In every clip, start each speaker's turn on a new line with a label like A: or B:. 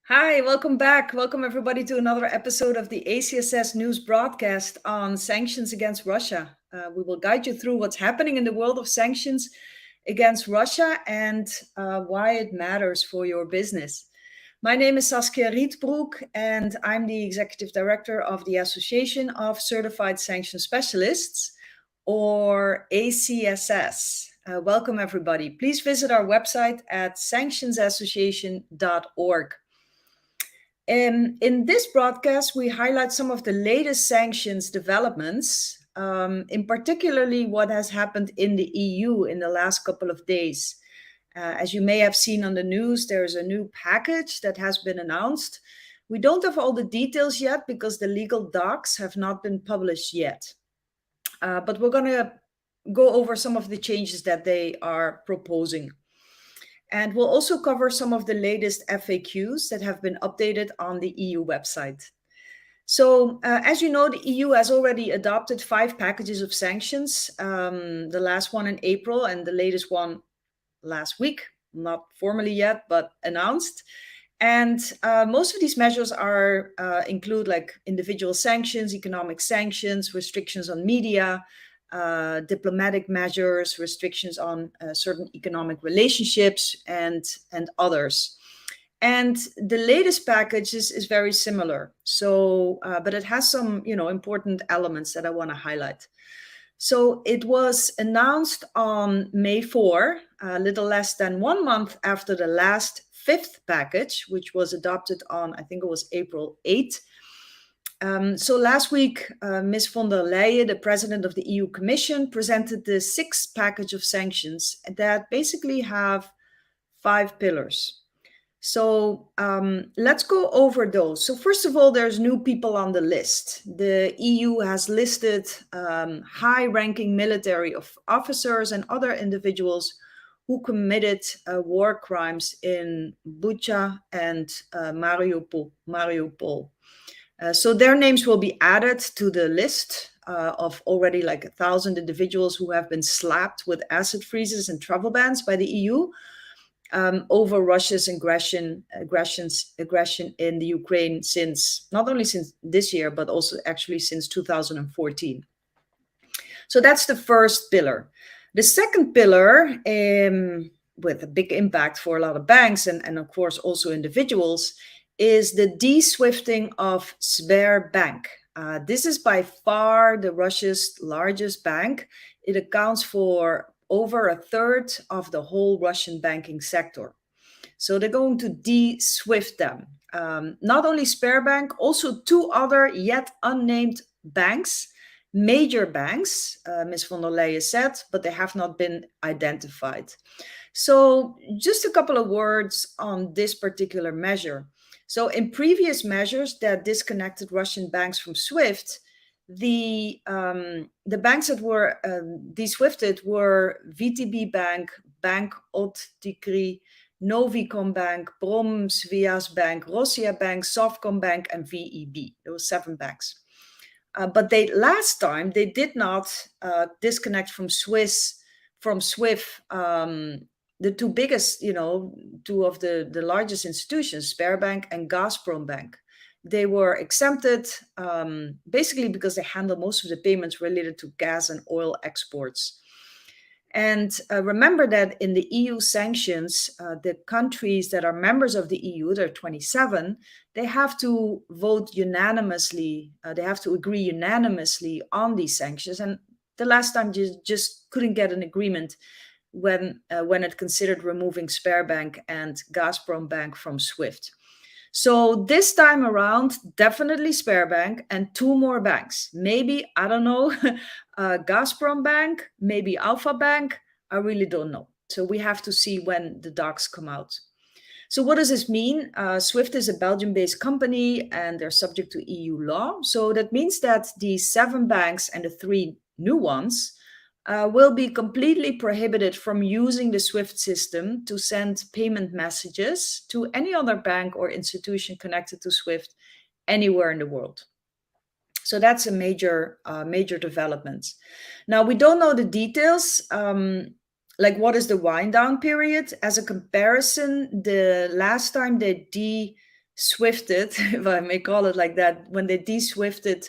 A: Hi, welcome back. Welcome everybody to another episode of the ACSS News broadcast on sanctions against Russia. We will guide you through what's happening in the world of sanctions against Russia and why it matters for your business. My name is Saskia Rietbroek and I'm the Executive Director of the Association of Certified Sanction Specialists, or ACSS. Welcome everybody. Please visit our website at sanctionsassociation.org. In this broadcast, we highlight some of the latest sanctions developments, in particularly what has happened in the EU in the last couple of days. As you may have seen on the news, there's a new package that has been announced. We don't have all the details yet because the legal docs have not been published yet. But we're going to go over some of the changes that they are proposing. And we'll also cover some of the latest FAQs that have been updated on the EU website. So, as you know, the EU has already adopted 5 packages of sanctions, the last one in April and the latest one last week, not formally yet, but announced. And most of these measures include like individual sanctions, economic sanctions, restrictions on media, diplomatic measures, restrictions on certain economic relationships, and others. And the latest package is very similar. So, but it has some, important elements that I want to highlight. So it was announced on May 4, a little less than 1 month after the last 5th package, which was adopted on, I think it was April 8. So last week, Ms. von der Leyen, the president of the EU Commission, presented the 6th package of sanctions that basically have 5 pillars. So let's go over those. So first of all, there's new people on the list. The EU has listed high-ranking military officers and other individuals who committed war crimes in Bucha and Mariupol. So their names will be added to the list of already like 1,000 individuals who have been slapped with asset freezes and travel bans by the EU over Russia's aggression in the Ukraine not only since this year, but also actually since 2014. So that's the first pillar. The second pillar, with a big impact for a lot of banks and of course also individuals, is the de-swifting of Sberbank. This is by far Russia's largest bank. It accounts for over 1/3 of the whole Russian banking sector. So they're going to de-swift them. Not only Sberbank, also 2 other yet unnamed banks, major banks, Ms. von der Leyen said, but they have not been identified. So just a couple of words on this particular measure. So in previous measures that disconnected Russian banks from SWIFT, the banks that were de-swifted were VTB Bank, Bank Ottikri, Novicombank, Promsvias Bank, Rosia Bank, Softcombank, and VEB. There were 7 banks. But last time they did not disconnect from SWIFT the 2 biggest, 2 of the largest institutions, Sberbank and Gazprom Bank. They were exempted basically because they handle most of the payments related to gas and oil exports. And remember that in the EU sanctions, the countries that are members of the EU, there are 27, they have to vote unanimously. They have to agree unanimously on these sanctions. And the last time you just couldn't get an agreement when it considered removing Sberbank and Gazprom Bank from SWIFT. So this time around, definitely Sberbank and 2 more banks. Maybe, I don't know, Gazprom Bank, maybe Alpha Bank. I really don't know. So we have to see when the docs come out. So what does this mean? SWIFT is a Belgium-based company and they're subject to EU law. So that means that the 7 banks and the 3 new ones will be completely prohibited from using the SWIFT system to send payment messages to any other bank or institution connected to SWIFT anywhere in the world. So that's a major development. Now, we don't know the details, like what is the wind down period. As a comparison, the last time they swifted, if I may call it like that, when they de-swifted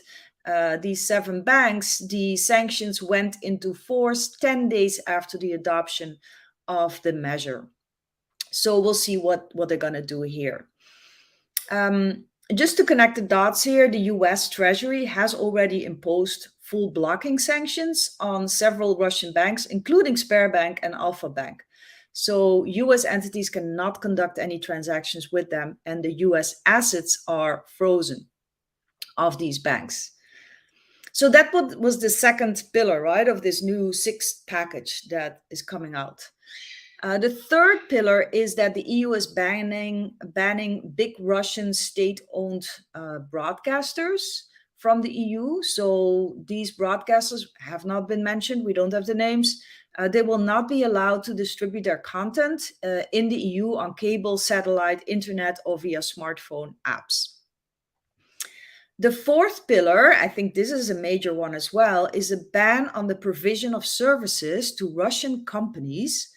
A: these 7 banks, the sanctions went into force 10 days after the adoption of the measure. So we'll see what they're going to do here. Just to connect the dots here, the US Treasury has already imposed full blocking sanctions on several Russian banks, including Sberbank and Alfa Bank. So US entities cannot conduct any transactions with them, and the US assets are frozen of these banks. So that was the second pillar, right, of this new 6th package that is coming out. The third pillar is that the EU is banning big Russian state-owned broadcasters from the EU. So these broadcasters have not been mentioned. We don't have the names. They will not be allowed to distribute their content in the EU on cable, satellite, internet, or via smartphone apps. The fourth pillar, I think this is a major one as well, is a ban on the provision of services to Russian companies,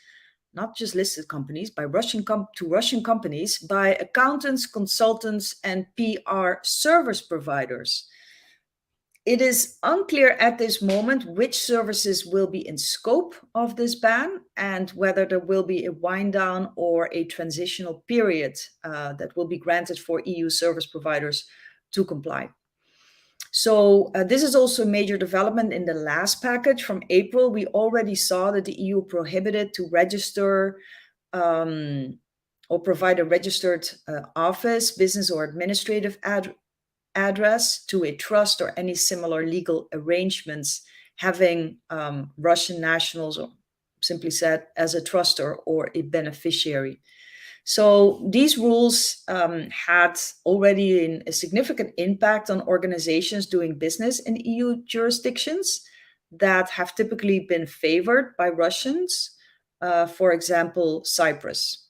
A: not just listed companies, by Russian companies, by accountants, consultants, and PR service providers. It is unclear at this moment which services will be in scope of this ban and whether there will be a wind down or a transitional period that will be granted for EU service providers to comply. So this is also a major development in the last package from April. We already saw that the EU prohibited to register or provide a registered office, business, or administrative address to a trust or any similar legal arrangements having Russian nationals, or simply said, as a trustor or a beneficiary. So these rules had already a significant impact on organizations doing business in EU jurisdictions that have typically been favored by Russians, for example, Cyprus.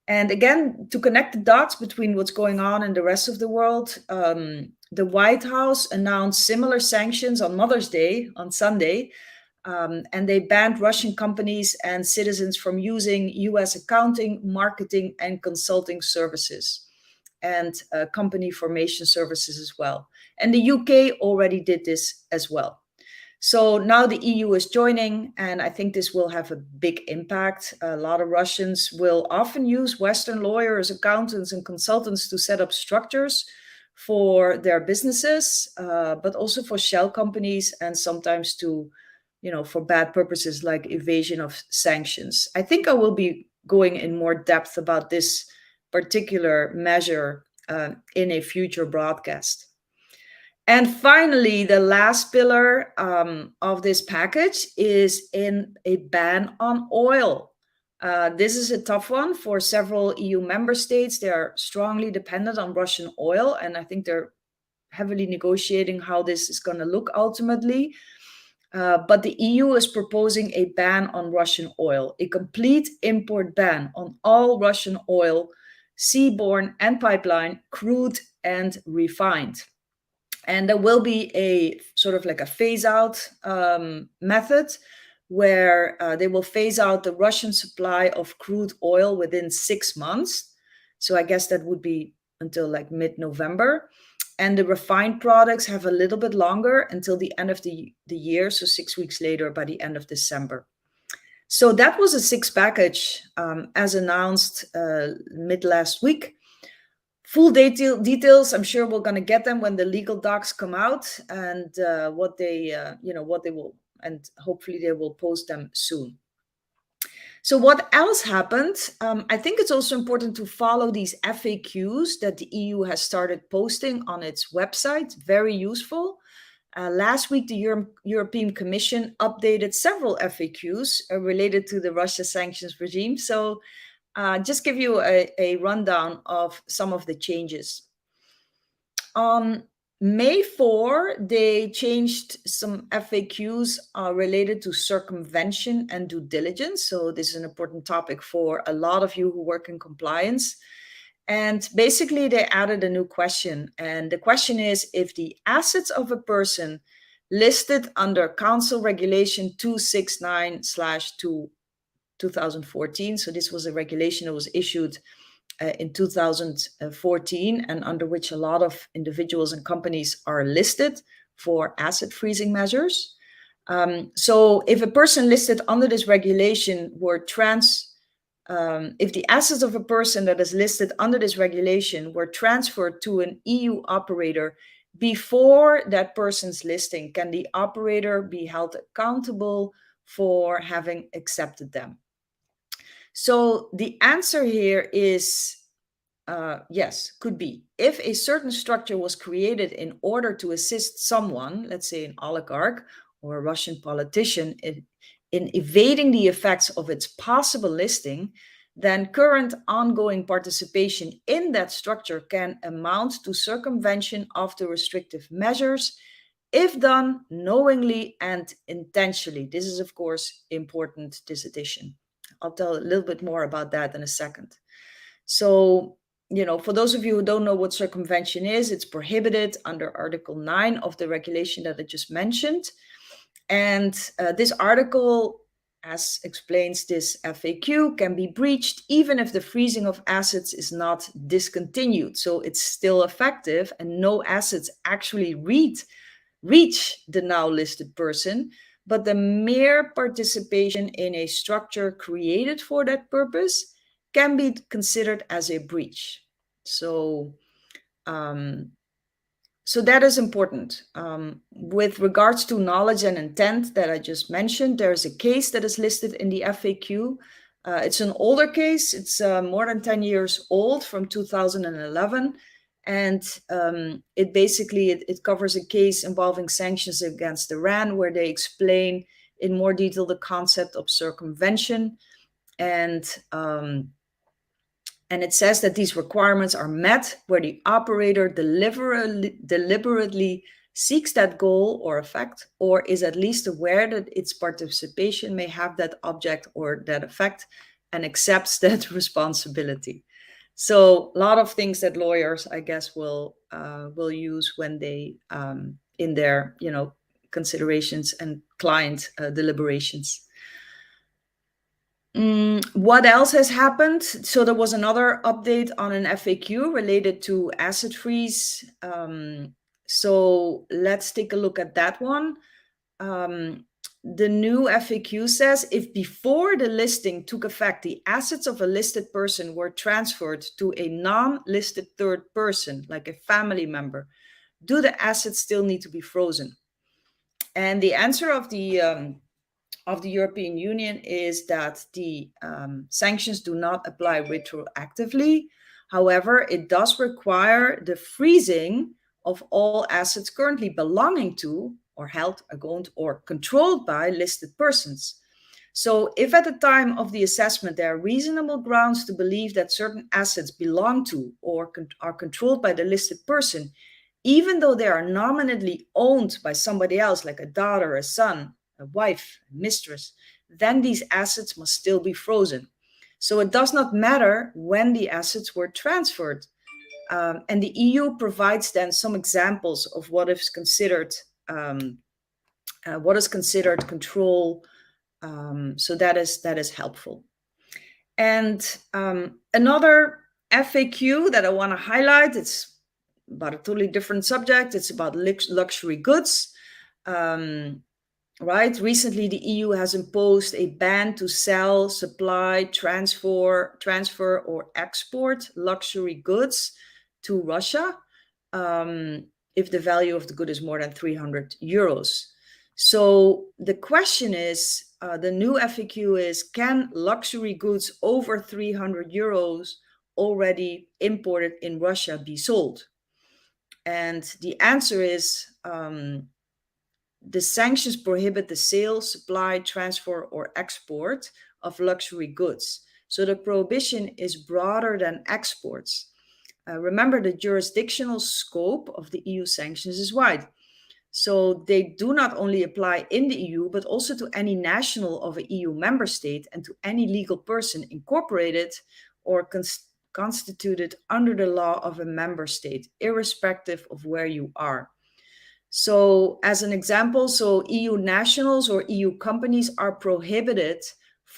A: And again, to connect the dots between what's going on in the rest of the world, the White House announced similar sanctions on Mother's Day, on Sunday, and they banned Russian companies and citizens from using US accounting, marketing, and consulting services, and company formation services as well. And the UK already did this as well. So now the EU is joining, and I think this will have a big impact. A lot of Russians will often use Western lawyers, accountants, and consultants to set up structures for their businesses, but also for shell companies and sometimes to, for bad purposes like evasion of sanctions. I think I will be going in more depth about this particular measure in a future broadcast. And finally, the last pillar of this package is in a ban on oil. This is a tough one for several EU member states. They are strongly dependent on Russian oil, and I think they're heavily negotiating how this is going to look ultimately. But the EU is proposing a ban on Russian oil, a complete import ban on all Russian oil, seaborne and pipeline, crude and refined. And there will be a sort of like a phase out method where they will phase out the Russian supply of crude oil within 6 months. So I guess that would be until like mid-November. And the refined products have a little bit longer until the end of the year. So 6 weeks later, by the end of December. So that was a 6th package as announced mid last week. Full details, I'm sure we're going to get them when the legal docs come out, and what they will, and hopefully they will post them soon. So what else happened? I think it's also important to follow these FAQs that the EU has started posting on its website. Very useful. Last week, the European Commission updated several FAQs related to the Russia sanctions regime. So just give you a rundown of some of the changes. On May 4, they changed some FAQs related to circumvention and due diligence. So this is an important topic for a lot of you who work in compliance. And basically, they added a new question. And the question is, if the assets of a person listed under Council Regulation 269/2014, so this was a regulation that was issued in 2014, and under which a lot of individuals and companies are listed for asset freezing measures. So if a person listed under this regulation were if the assets of a person that is listed under this regulation were transferred to an EU operator before that person's listing, can the operator be held accountable for having accepted them? So the answer here is yes, could be. If a certain structure was created in order to assist someone, let's say an oligarch or a Russian politician, in evading the effects of its possible listing, then current ongoing participation in that structure can amount to circumvention of the restrictive measures if done knowingly and intentionally. This is, of course, important, this addition. I'll tell a little bit more about that in a second. So, for those of you who don't know what circumvention is, it's prohibited under Article 9 of the regulation that I just mentioned. And this article, as explains this FAQ, can be breached even if the freezing of assets is not discontinued. So it's still effective and no assets actually reach the now listed person, but the mere participation in a structure created for that purpose can be considered as a breach. So that is important. With regards to knowledge and intent that I just mentioned, there's a case that is listed in the FAQ. It's an older case. It's more than 10 years old, from 2011. And it basically, it covers a case involving sanctions against Iran, where they explain in more detail the concept of circumvention. And it says that these requirements are met where the operator deliberately seeks that goal or effect, or is at least aware that its participation may have that object or that effect, and accepts that responsibility. So a lot of things that lawyers, I guess, will use when they in their considerations and client deliberations. What else has happened? So there was another update on an FAQ related to asset freeze. So let's take a look at that one. The new FAQ says, if before the listing took effect, the assets of a listed person were transferred to a non-listed third person, like a family member, do the assets still need to be frozen? And the answer of the European Union is that the sanctions do not apply retroactively. However, it does require the freezing of all assets currently belonging to, or held, owned, or controlled by listed persons. So if at the time of the assessment there are reasonable grounds to believe that certain assets belong to or are controlled by the listed person, even though they are nominally owned by somebody else, like a daughter, a son, a wife, a mistress, then these assets must still be frozen. So it does not matter when the assets were transferred. And the EU provides then some examples of what is considered control. So that is helpful. And another FAQ that I want to highlight, it's about a totally different subject. It's about luxury goods. Right? Recently, the EU has imposed a ban to sell, supply, transfer, or export luxury goods to Russia if the value of the good is more than 300 euros. So the question is, the new FAQ is, can luxury goods over 300 euros already imported in Russia be sold? And the answer is, the sanctions prohibit the sale, supply, transfer, or export of luxury goods. So the prohibition is broader than exports. Remember, the jurisdictional scope of the EU sanctions is wide. So they do not only apply in the EU, but also to any national of a EU member state and to any legal person incorporated or constituted under the law of a member state, irrespective of where you are. So as an example, so EU nationals or EU companies are prohibited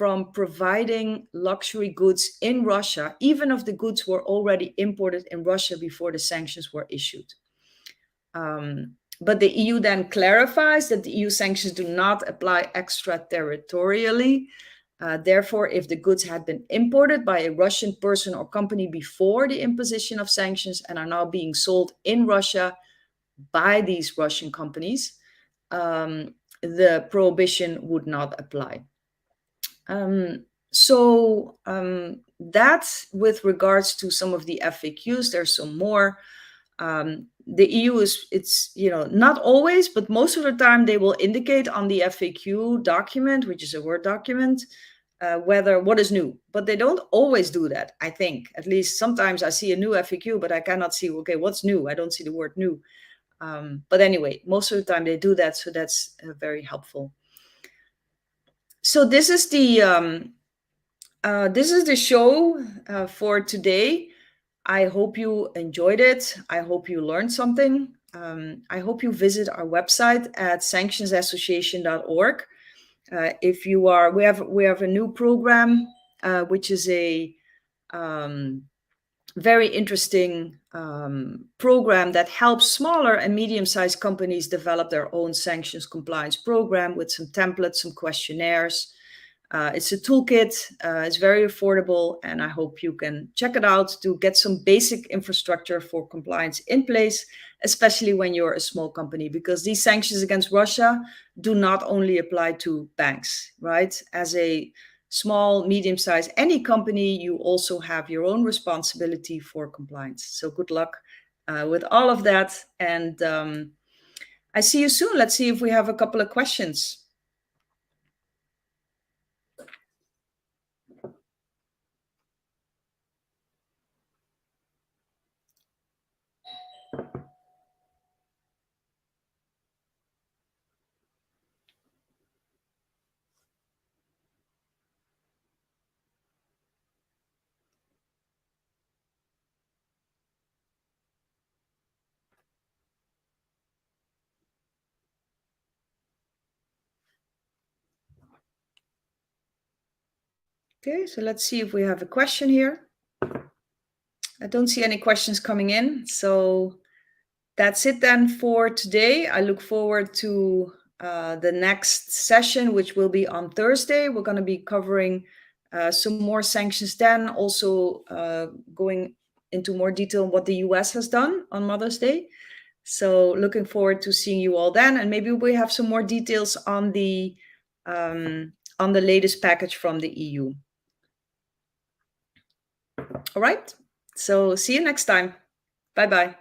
A: from providing luxury goods in Russia, even if the goods were already imported in Russia before the sanctions were issued. But the EU then clarifies that the EU sanctions do not apply extraterritorially. Therefore, if the goods had been imported by a Russian person or company before the imposition of sanctions and are now being sold in Russia by these Russian companies, the prohibition would not apply. That's with regards to some of the FAQs. There's some more. The EU it's not always, but most of the time they will indicate on the FAQ document, which is a Word document, what is new. But they don't always do that, I think. At least sometimes I see a new FAQ, but I cannot see, okay, what's new? I don't see the word new. But anyway, most of the time they do that, so that's very helpful. So this is the show for today. I hope you enjoyed it. I hope you learned something. I hope you visit our website at sanctionsassociation.org. If you are, we have a new program, which is a very interesting program that helps smaller and medium-sized companies develop their own sanctions compliance program with some templates, some questionnaires. It's a toolkit, it's very affordable, and I hope you can check it out to get some basic infrastructure for compliance in place, especially when you're a small company, because these sanctions against Russia do not only apply to banks, right? As a small, medium-sized, any company, you also have your own responsibility for compliance. So good luck with all of that. And I see you soon. Let's see if we have a couple of questions. Okay, so let's see if we have a question here. I don't see any questions coming in, so that's it then for today. I look forward to the next session, which will be on Thursday. We're going to be covering some more sanctions then, also going into more detail on what the US has done on Mother's Day. So looking forward to seeing you all then, and maybe we have some more details on the latest package from the EU. All right, so see you next time. Bye-bye.